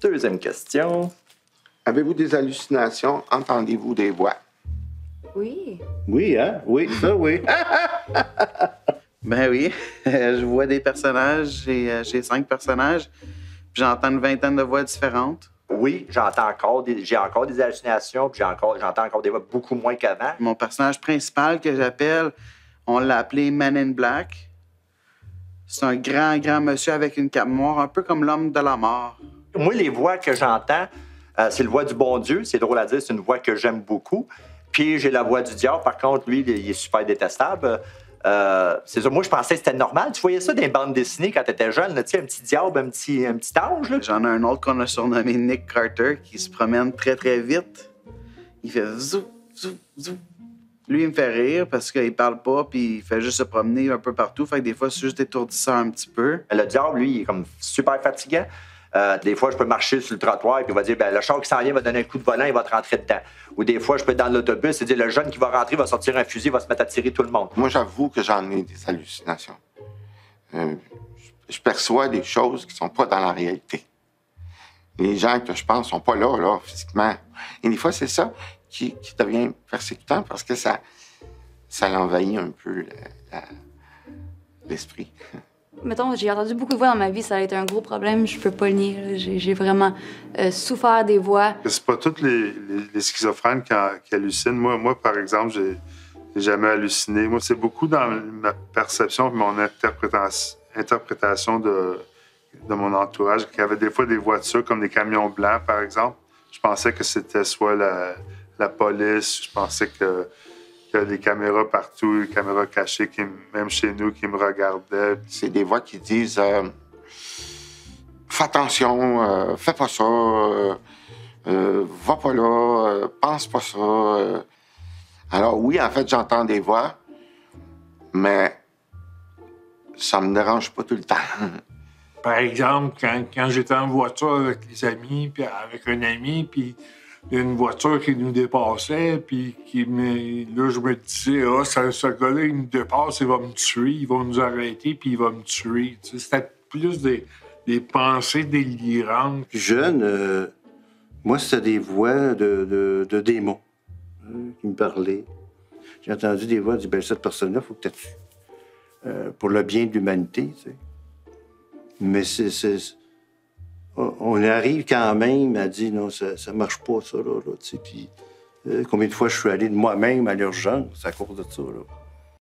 Deuxième question. Avez-vous des hallucinations? Entendez-vous des voix? Oui. Oui, hein? Oui, ça, oui. Ben oui, je vois des personnages, j'ai 5 personnages, puis j'entends une vingtaine de voix différentes. Oui, j'ai encore des hallucinations, puis j'entends encore des voix beaucoup moins qu'avant. Mon personnage principal que j'appelle, on l'a appelé Man in Black. C'est un grand monsieur avec une cape noire, un peu comme l'homme de la mort. Moi, les voix que j'entends, c'est la voix du bon Dieu. C'est drôle à dire, c'est une voix que j'aime beaucoup. Puis j'ai la voix du diable. Par contre, lui, il est super détestable. C'est ça. Moi, je pensais que c'était normal. Tu voyais ça dans les bandes dessinées quand tu étais jeune, là, tu sais, un petit diable, un petit ange. Là. J'en ai un autre qu'on a surnommé Nick Carter qui se promène très vite. Il fait zou, zou, zou. Lui, il me fait rire parce qu'il parle pas puis il fait juste se promener un peu partout. Fait que des fois, c'est juste étourdissant un petit peu. Le diable, lui, il est comme super fatigant. Des fois, je peux marcher sur le trottoir et il va dire le char qui s'en vient va donner un coup de volant, il va te rentrer dedans. Ou des fois, je peux être dans l'autobus et dire le jeune qui va rentrer va sortir un fusil, va se mettre à tirer tout le monde. Moi, j'avoue que j'en ai des hallucinations. Je perçois des choses qui sont pas dans la réalité. Les gens que je pense sont pas là, physiquement. Et des fois, c'est ça qui devient persécutant parce que ça l'envahit un peu l'esprit. Mettons, j'ai entendu beaucoup de voix dans ma vie, ça a été un gros problème, je peux pas le nier. Là. J'ai vraiment souffert des voix. C'est pas tous les schizophrènes qui hallucinent. Moi, par exemple, j'ai jamais halluciné. Moi, c'est beaucoup dans ma perception et mon interprétation de mon entourage, qu'il y avait des fois des voitures comme des camions blancs, par exemple. Je pensais que c'était soit la police, je pensais qu'il y a des caméras partout, des caméras cachées, même chez nous, qui me regardaient. C'est des voix qui disent fais attention, fais pas ça, va pas là, pense pas ça. Alors oui, en fait, j'entends des voix, mais ça me dérange pas tout le temps. Par exemple, quand j'étais en voiture avec les amis, puis avec un ami, puis il y a une voiture qui nous dépassait, puis là, je me disais, ce gars-là, il nous dépasse, il va me tuer, il va nous arrêter, puis il va me tuer. Tu sais, c'était plus des pensées délirantes. Jeune, moi, c'était des voix de démons qui me parlaient. J'ai entendu des voix dire, cette personne-là, il faut que tu tues. Pour le bien de l'humanité, tu sais. Mais on arrive quand même à dire non, ça marche pas, ça, là tu sais. Puis combien de fois je suis allé de moi-même à l'urgence à cause de ça, là.